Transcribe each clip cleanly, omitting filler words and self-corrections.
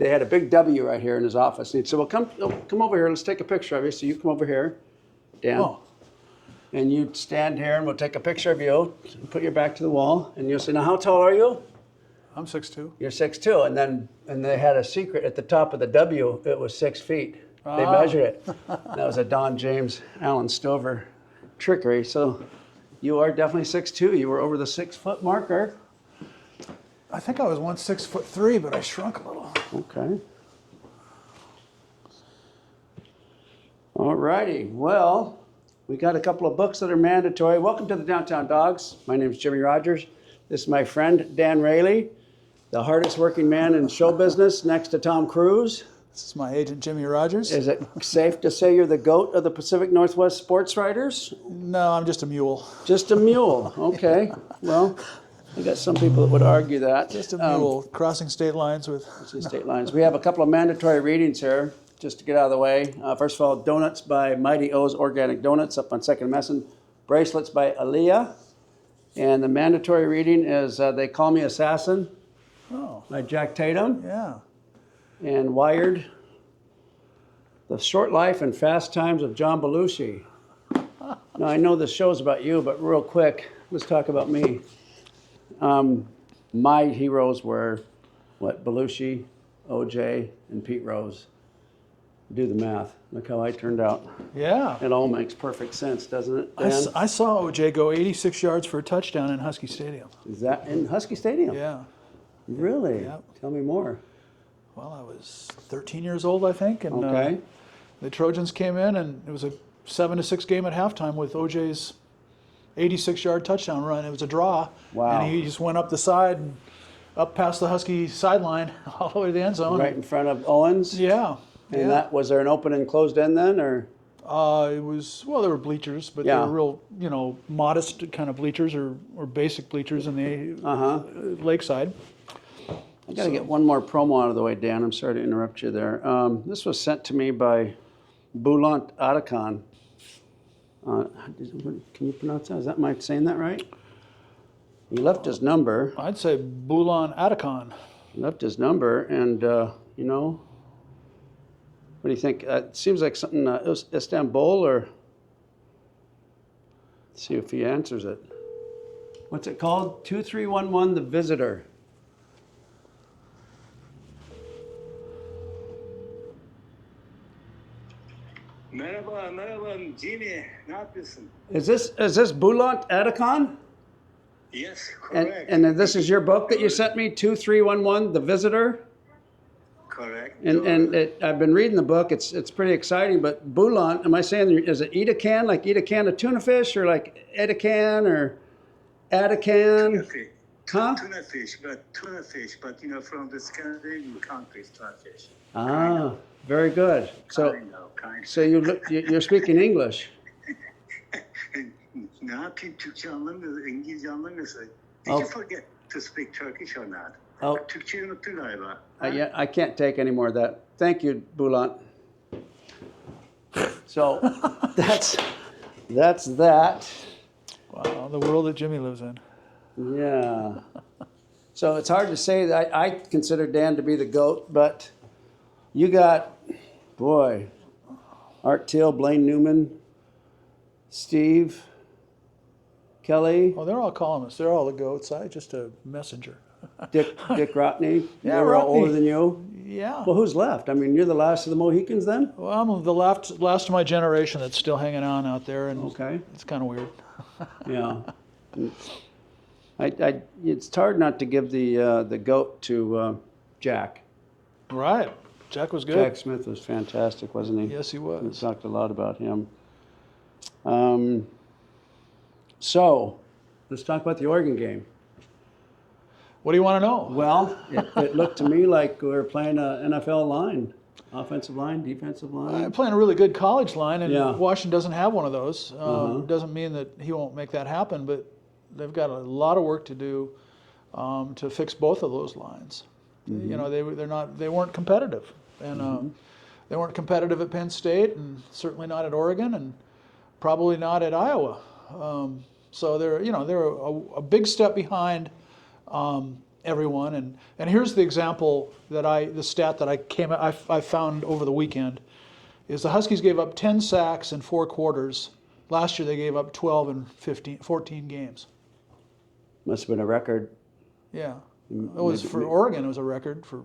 they had a big W right here in his office. And he said, well, come over here. Let's take a picture of you. So you come over here, Dan. Oh. And you stand here, and we'll take a picture of you. Put your back to the wall. And you'll say, now, how tall are you? I'm 6'2". You're 6'2". And they had a secret at the top of the W. It was 6 feet. They measured it. That was a Don James Allen Stover trickery. So you are definitely 6'2". You were over the 6 foot marker. I think I was once 6'3", but I shrunk a little. Okay. All righty. Well, we got a couple of books that are mandatory. Welcome to the Downtown Dogs. My name is Jimmy Rogers. This is my friend, Dan Raley, the hardest working man in show business next to Tom Cruise. This is my agent, Jimmy Rogers. Is it safe to say you're the GOAT of the Pacific Northwest sports writers? No, I'm just a mule. Just a mule. Okay. Well, I got some people that would argue that. Just a mule, crossing state lines with... State lines. We have a couple of mandatory readings here, just to get out of the way. First of all, Donuts by Mighty O's Organic Donuts up on 2nd and Messon. Bracelets by Aaliyah. And the mandatory reading is They Call Me Assassin by Jack Tatum. Yeah. And Wired, The Short Life and Fast Times of John Belushi. Now, I know this show's about you, but real quick, let's talk about me. My heroes were, Belushi, OJ, and Pete Rose. Do the math. Look how I turned out. Yeah. It all makes perfect sense, doesn't it, Dan? I saw OJ go 86 yards for a touchdown in Husky Stadium. Is that in Husky Stadium? Yeah. Really? Yep. Tell me more. Well, I was 13 years old, I think, and Okay. The Trojans came in, and it was a 7-6 game at halftime with OJ's 86-yard touchdown run. It was a draw. Wow. And he just went up the side and up past the Husky sideline all the way to the end zone. Right in front of Owens? Yeah. And that was there an open and closed end then, or? It was, well, there were bleachers, but they Yeah. were real, modest kind of bleachers or basic bleachers in the lakeside. I got to get one more promo out of the way, Dan. I'm sorry to interrupt you there. This was sent to me by Boulant Atakan. Can you pronounce that? Is that my saying that right? He left his number. I'd say Boulan Atakan. He left his number, and what do you think? It seems like something Istanbul, or let's see if he answers it. What's it called? 2311 The Visitor. Merhaba Jimmy. Ne yapıyorsun? Is this Boulant Atakan? Yes, correct. And this is your book that you sent me, 2311 The Visitor? Correct. And I've been reading the book. It's pretty exciting. But Boulant, am I saying, is it eat a can, like eat a can of tuna fish, or like Edican or Atacan? Tuna fish. Huh? Tuna fish, but from the Scandinavian countries, tuna fish. Ah, very good. So Kind. so you're speaking English. Ne yapayım? Türkçe anlamıyorsun, İngilizce anlamıyorsun. Did you forget to speak Turkish or not? Oh. Türkçeyi unuttun galiba. I can't take any more of that. Thank you, Boulant. So that's that. Wow, the world that Jimmy lives in. Yeah. So it's hard to say that I consider Dan to be the GOAT, but you got, boy, Art Till, Blaine Newman, Steve, Kelly, Oh, they're all columnists. They're all the goats. I just a messenger. Dick Rotney. Yeah, They were all Rotney. older than you. Yeah. Well, who's left? I mean, you're the last of the Mohicans then? Well, I'm the last of my generation that's still hanging on out there, and Okay. it's kind of weird. Yeah. It's hard not to give the GOAT to Jack. Right. Jack was good. Jack Smith was fantastic, wasn't he? Yes, he We was. talked a lot about him. So, let's talk about the Oregon game. What do you want to know? Well, it looked to me like we were playing an NFL line, offensive line, defensive line. I'm playing a really good college line, and Yeah. Washington doesn't have one of those. Doesn't mean that he won't make that happen, but they've got a lot of work to do to fix both of those lines. You know, they weren't competitive, and they weren't competitive at Penn State, and certainly not at Oregon, and probably not at Iowa. So they're a big step behind everyone. And here's the example the stat that I found over the weekend is the Huskies gave up 10 sacks in 4 quarters. Last year they gave up 12 in 14 games. Must have been a record. Yeah, it was for Oregon. It was a record for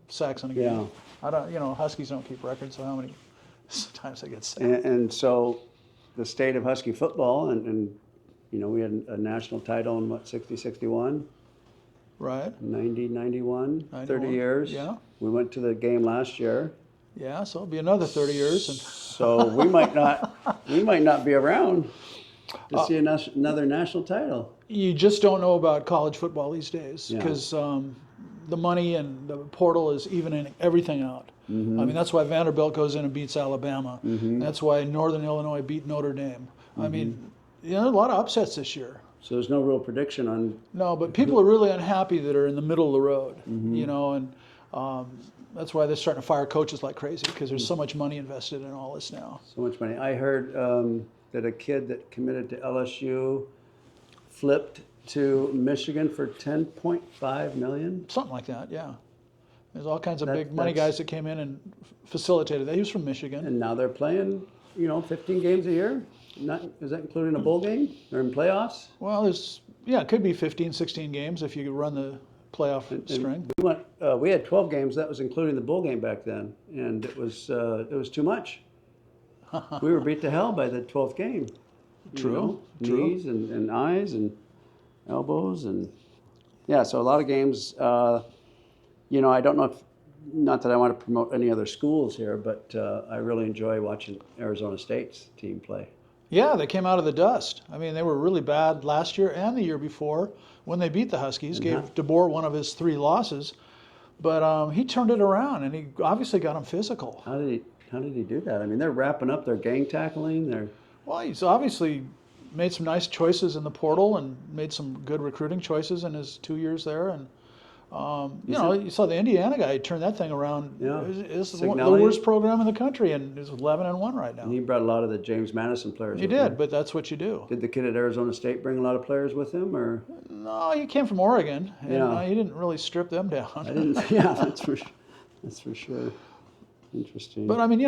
sacks in a game. Yeah. I don't, Huskies don't keep records of how many times they get sacked. And so the state of Husky football, and we had a national title in 60, 61, Right. 90, 91, 30 91, years. yeah. We went to the game last year. Yeah, so it'll be another 30 years. And So we might not be around to see another national title. you just don't know about college football these days Yeah. because the money and the portal is evening everything out. Mm-hmm. I mean, that's why Vanderbilt goes in and beats Alabama. That's why Northern Illinois beat Notre Dame. I mean, there are a lot of upsets this year. So there's no real prediction on. No, but people are really unhappy that are in the middle of the road, and that's why they're starting to fire coaches like crazy because there's so much money invested in all this now. So much money. I heard that a kid that committed to LSU flipped to Michigan for $10.5 million. Something like that, yeah. There's all kinds of big money guys that came in and facilitated that. He was from Michigan. And now they're playing, 15 games a year. Is that including a bowl game? They're in playoffs. Well, it could be 15, 16 games if you run the playoff string. We had 12 games. That was including the bowl game back then, and it was too much. We were beat to hell by the 12th game. True. Knees and eyes and elbows and so a lot of games. I don't know if, not that I want to promote any other schools here, but I really enjoy watching Arizona State's team play. Yeah, they came out of the dust. I mean, they were really bad last year and the year before when they beat the Huskies. Gave DeBoer one of his 3 losses, but he turned it around and he obviously got them physical. How did he do that? I mean, they're wrapping up their gang tackling. Well, he's obviously made some nice choices in the portal and made some good recruiting choices in his 2 years there. And you saw the Indiana guy turn that thing around. Yeah. It's the worst program in the country, and it's 11-1 right now. And he brought a lot of the James Madison players. He did, but that's what you do. Did the kid at Arizona State bring a lot of players with him, or? No, he came from Oregon, and he didn't really strip them down. I didn't. Yeah, that's for sure. Interesting. But I mean,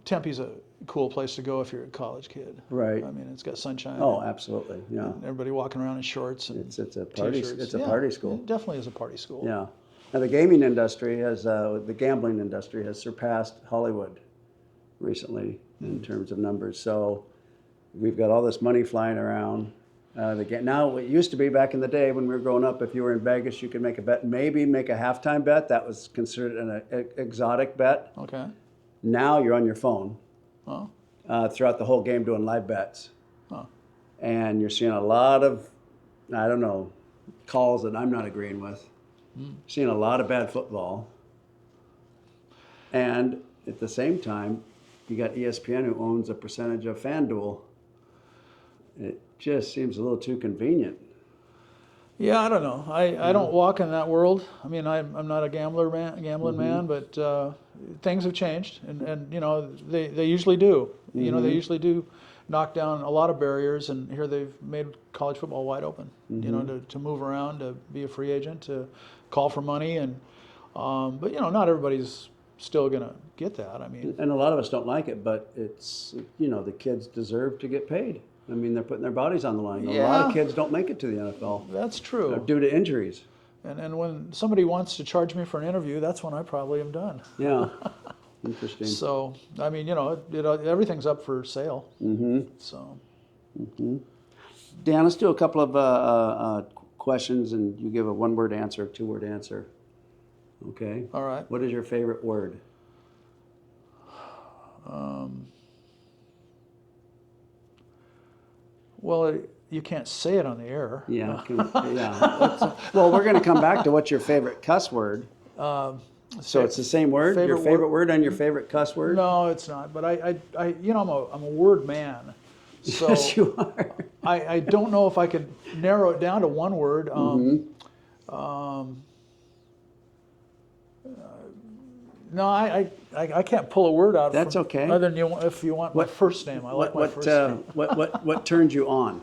Tempe's a cool place to go if you're a college kid. Right. I mean, it's got sunshine. Oh, absolutely. Yeah. Everybody walking around in shorts and It's a party. t-shirts. It's a party school. It definitely is a party school. Yeah. Now the gaming industry the gambling industry has surpassed Hollywood recently in terms of numbers. So we've got all this money flying around. Now it used to be back in the day when we were growing up, if you were in Vegas, you could make a bet, maybe make a halftime bet. That was considered an exotic bet. Okay. Now you're on your phone Oh. throughout the whole game doing live bets. Oh. And you're seeing a lot of, calls that I'm not agreeing with. Seeing a lot of bad football. And at the same time, you got ESPN who owns a percentage of FanDuel. It just seems a little too convenient. Yeah, I don't know. I don't walk in that world. I mean, I'm not a gambling man, but things have changed, and they usually do. They usually do knock down a lot of barriers, and here they've made college football wide open. To move around, to be a free agent, to call for money, and but not everybody's still gonna get that. I mean, and a lot of us don't like it, but it's the kids deserve to get paid. I mean, they're putting their bodies on the line. A lot of kids don't make it to the NFL. That's true. Due to injuries. And when somebody wants to charge me for an interview, that's when I probably am done. Yeah. Interesting. So, I mean, everything's up for sale. Mm-hmm. So. Mm-hmm. Dan, let's do a couple of questions, and you give a one-word answer, a two-word answer. Okay? All right. What is your favorite word? Well, you can't say it on the air. Yeah. Well, we're going to come back to what's your favorite cuss word. So it's the same word? Your favorite word and your favorite cuss word? No, it's not. But I'm a word man. So yes, you are. I don't know if I could narrow it down to one word. No, I can't pull a word out. That's okay. Other than if you want my first name, I like my first name. What turns you on?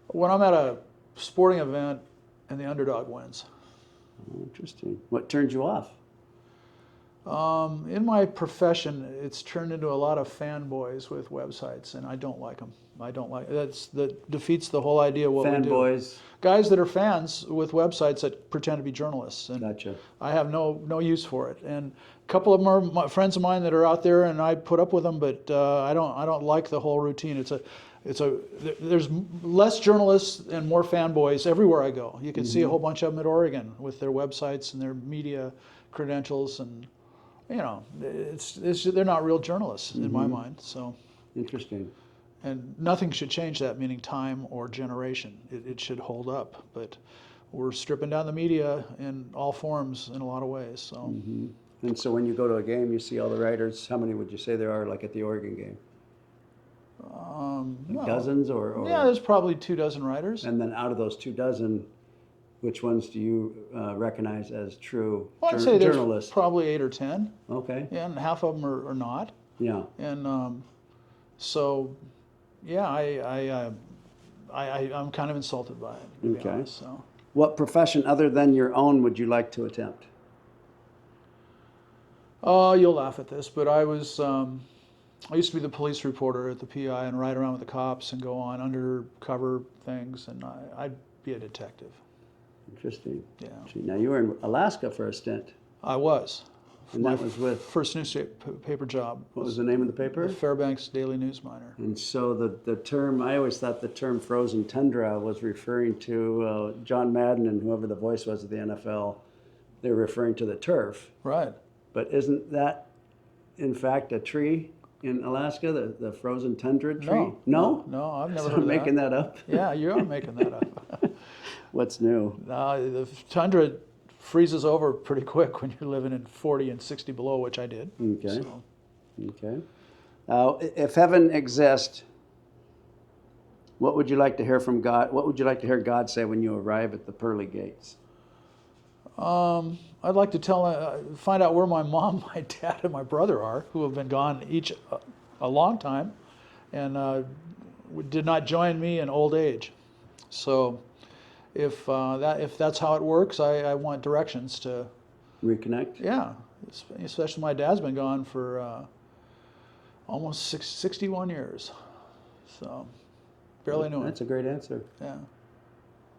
When I'm at a sporting event and the underdog wins. Oh, interesting. What turned you off? In my profession, it's turned into a lot of fanboys with websites, and I don't like them. That defeats the whole idea of what we do. Fanboys. Guys that are fans with websites that pretend to be journalists, and Gotcha. I have no use for it. And a couple of them are friends of mine that are out there, and I put up with them, but I don't like the whole routine. There's less journalists and more fanboys everywhere I go. You can see a whole bunch of them at Oregon with their websites and their media credentials, and they're not real journalists in my mind. So Interesting. and nothing should change that, meaning time or generation. It should hold up, but we're stripping down the media in all forms in a lot of ways. So. And so when you go to a game, you see all the writers. How many would you say there are, like at the Oregon game? No. Dozens or? Yeah, there's probably 24 writers. And then out of those 24, which ones do you recognize as true Well, I'd say there's journalists? probably 8 or 10. Okay. Yeah, and half of them are not. Yeah. And so, yeah, I'm kind of insulted by it, to be Okay. honest, so. What profession other than your own would you like to attempt? You'll laugh at this, but I used to be the police reporter at the PI and ride around with the cops and go on undercover things, and I'd be a detective. Interesting. Yeah. Now you were in Alaska for a stint, I was. and that was with, First newspaper job. what was the name of the paper? The Fairbanks Daily News Miner. And so the term, I always thought the term frozen tundra was referring to John Madden and whoever the voice was of the NFL. They were referring to the turf. Right. But isn't that, in fact, a tree in Alaska, the frozen tundra tree? No? No, I've never So heard I'm of making that up? Yeah, you are making that up. What's new? The tundra freezes over pretty quick when you're living in 40 and 60 below, which I did. Okay. So, Okay. If heaven exists, what would you like to hear from God? What would you like to hear God say when you arrive at the pearly gates? I'd like to find out where my mom, my dad, and my brother are, who have been gone each a long time, and did not join me in old age. So, if that's how it works, I want directions to. Reconnect? Yeah, especially my dad's been gone for almost 61 years, so barely knew him. That's a great answer. Yeah.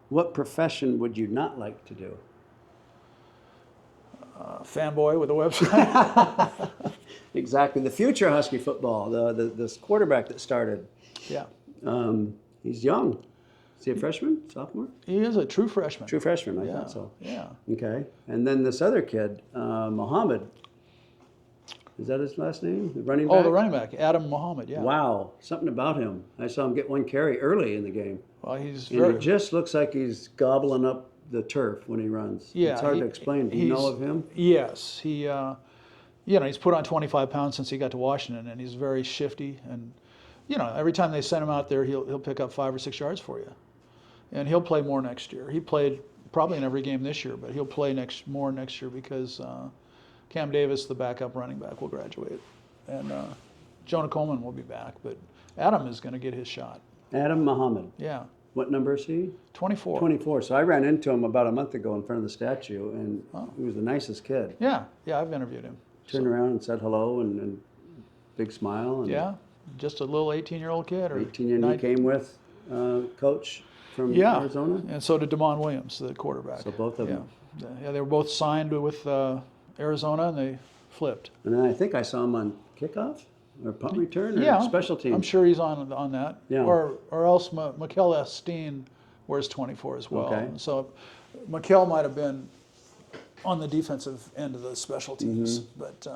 What profession would you not like to do? Fanboy with a website. Exactly. The future Husky football, this quarterback that started, Yeah. he's young. Is he a freshman, sophomore? He is a true freshman. True freshman, I Yeah. thought so. Yeah. Okay. And then this other kid, Mohammed. Is that his last name? The running back? Oh, the running back, Adam Muhammad. Yeah. Wow. Something about him. I saw him get one carry early in the game. Well, he's And very. he just looks like he's gobbling up the turf when he runs. Yeah, It's hard to explain. Do you know of him? Yes, he's put on 25 pounds since he got to Washington, and he's very shifty. And every time they send him out there, he'll pick up 5 or 6 yards for you, and he'll play more next year. He played probably in every game this year, but he'll play more next year because Cam Davis, the backup running back, will graduate, and Jonah Coleman will be back. But Adam is going to get his shot. Adam Muhammad. Yeah, What number is he? 24. 24. So I ran into him about a month ago in front of the statue, and he was the nicest kid. Yeah, I've interviewed him. Turned around and said hello, and big smile. And Yeah, just a little 18-year-old kid. Or 18 and he 19. came with coach from Yeah, Arizona. and so did Damon Williams, the quarterback. So both of them. Yeah, they were both signed with Arizona, and they flipped. And then I think I saw him on kickoff or punt return or special teams. I'm sure he's on that. Yeah. Or else Mikel Esteen wears 24 as well. Okay. So Mikel might have been on the defensive end of the special teams, Mm-hmm. but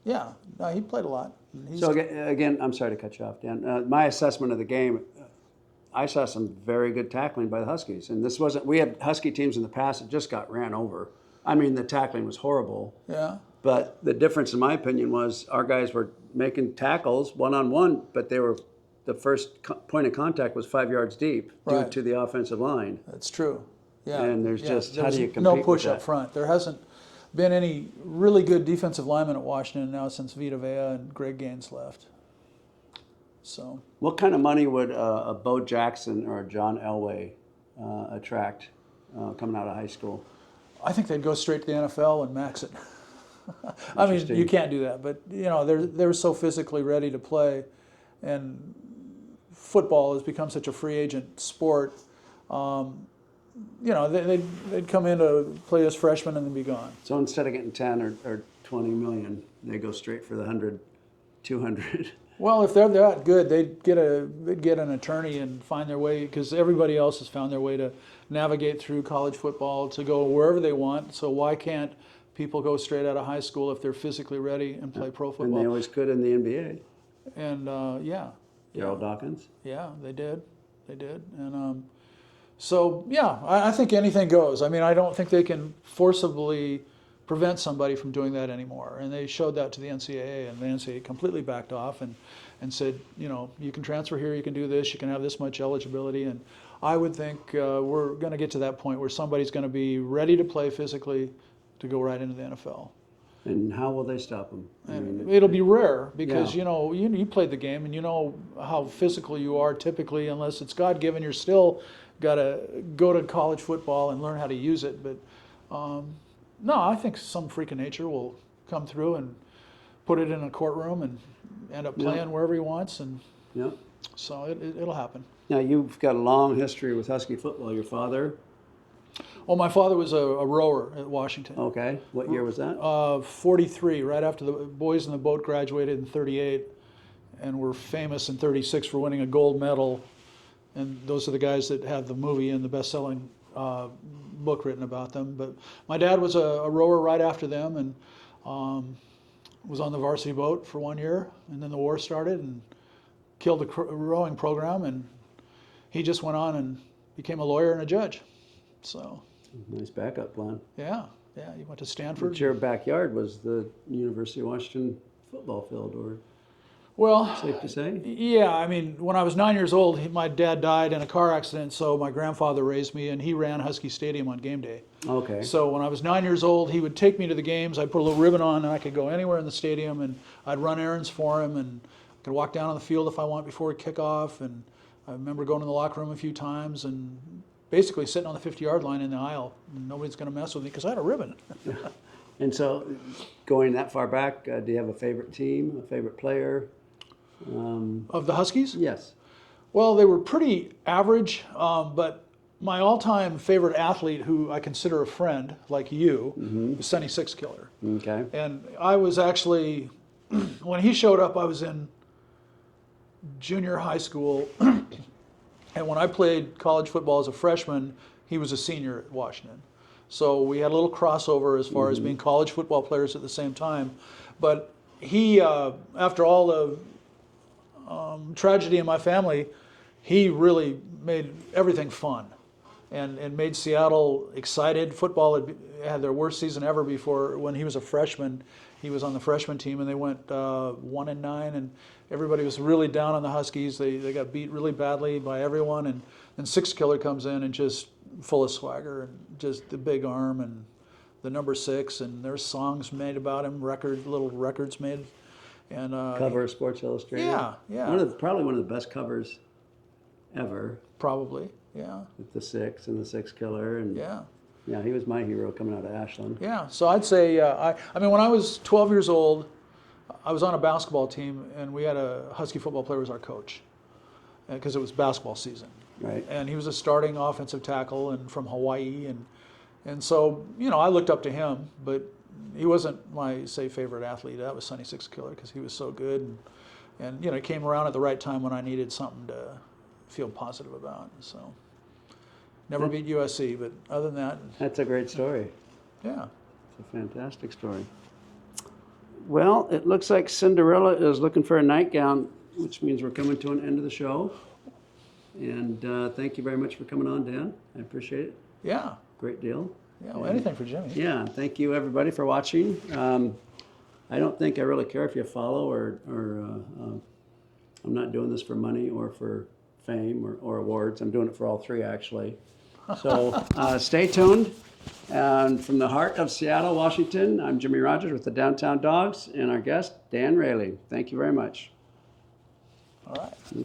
no, he played a lot. So again, I'm sorry to cut you off, Dan. My assessment of the game, I saw some very good tackling by the Huskies. And this wasn't, we had Husky teams in the past that just got ran over. I mean, the tackling was horrible. Yeah. But the difference, in my opinion, was our guys were making tackles one-on-one, but the first point of contact was 5 yards deep due Right. to the offensive line. That's true. Yeah. And there's Yeah, just, there how was do you compete no with push that? up front. There hasn't been any really good defensive linemen at Washington now since Vita Vea and Greg Gaines left. So What kind of money would a Bo Jackson or a John Elway attract coming out of high school? I think they'd go straight to the NFL and max it. I mean, Interesting. you can't do that, but you know, they're so physically ready to play, and football has become such a free agent sport. You know, they'd come in to play as freshmen and then be gone. So instead of getting 10 or 20 million, they go straight for the 100, 200. Well, if they're that good, they'd get an attorney and find their way, because everybody else has found their way to navigate through college football to go wherever they want. So why can't people go straight out of high school if they're physically ready and play pro And they football? always could in the NBA. And yeah, Gerald Dawkins. yeah, they did, and so yeah, I think anything goes. I mean, I don't think they can forcibly prevent somebody from doing that anymore. And they showed that to the NCAA, and the NCAA completely backed off and said, you know, you can transfer here, you can do this, you can have this much eligibility. And I would think we're going to get to that point where somebody's going to be ready to play physically to go right into the NFL. And how will they stop them? And it'll be rare because, Yeah. you know, you played the game and you know how physical you are typically. Unless it's God-given, you're still got to go to college football and learn how to use it. But no, I think some freak of nature will come through and put it in a courtroom and end up playing wherever he wants, and Yeah. so it'll happen. Now, you've got a long history with Husky football. Your father? Well, my father was a rower at Washington. Okay. What year was that? 43, right after the boys in the boat graduated in 38, and were famous in 36 for winning a gold medal. And those are the guys that have the movie and the best-selling book written about them. But my dad was a rower right after them, and was on the varsity boat for 1 year, and then the war started and killed the rowing program, and he just went on and became a lawyer and a judge. So Nice backup plan. yeah, he went to Stanford. But your backyard was the University of Washington football field, or Well, safe to say? yeah, I mean, when I was 9 years old, my dad died in a car accident, so my grandfather raised me, and he ran Husky Stadium on game day. Okay. So when I was 9 years old, he would take me to the games. I'd put a little ribbon on, and I could go anywhere in the stadium, and I'd run errands for him, and I could walk down on the field if I want before kickoff. And I remember going in the locker room a few times and basically sitting on the 50-yard line in the aisle. And nobody's going to mess with me because I had a ribbon. And so, going that far back, do you have a favorite team, a favorite player? Of the Huskies? Yes. Well, they were pretty average, but my all-time favorite athlete, who I consider a friend, like you, was Sonny Sixkiller. Okay. And I was actually, when he showed up, I was in junior high school. And when I played college football as a freshman, he was a senior at Washington. So we had a little crossover as far as being college football players at the same time. But he, after all the tragedy in my family, he really made everything fun and made Seattle excited. Football had their worst season ever before. When he was a freshman, he was on the freshman team, and they went 1-9, and everybody was really down on the Huskies. They got beat really badly by everyone, and then Sixkiller comes in and just full of swagger and just the big arm and the number 6, and there's songs made about him, little records made. And Cover of Sports Illustrated. Yeah. Probably one of the best covers ever, Probably, yeah. with the 6 and the 6 killer. And Yeah. he was my hero coming out of Ashland. Yeah, so I'd say, I mean, when I was 12 years old, I was on a basketball team, and we had a Husky football player as our coach, because it was basketball season. Right. And he was a starting offensive tackle and from Hawaii, and so, you know, I looked up to him, but he wasn't my, say, favorite athlete. That was Sonny Sixkiller, because he was so good, and you know, he came around at the right time when I needed something to feel positive about. So never beat USC, but other than that, That's a great story. yeah. It's a fantastic story. Well, it looks like Cinderella is looking for a nightgown, which means we're coming to an end of the show. And thank you very much for coming on, Dan. I appreciate it. Yeah. Great deal. Yeah, well, anything for Jimmy. Yeah, thank you everybody for watching. I don't think I really care if you follow or I'm not doing this for money or for fame or awards. I'm doing it for all three, actually. So stay tuned. And from the heart of Seattle, Washington, I'm Jimmy Rogers with the Downtown Dogs and our guest, Dan Raley. Thank you very much. All right. Okay.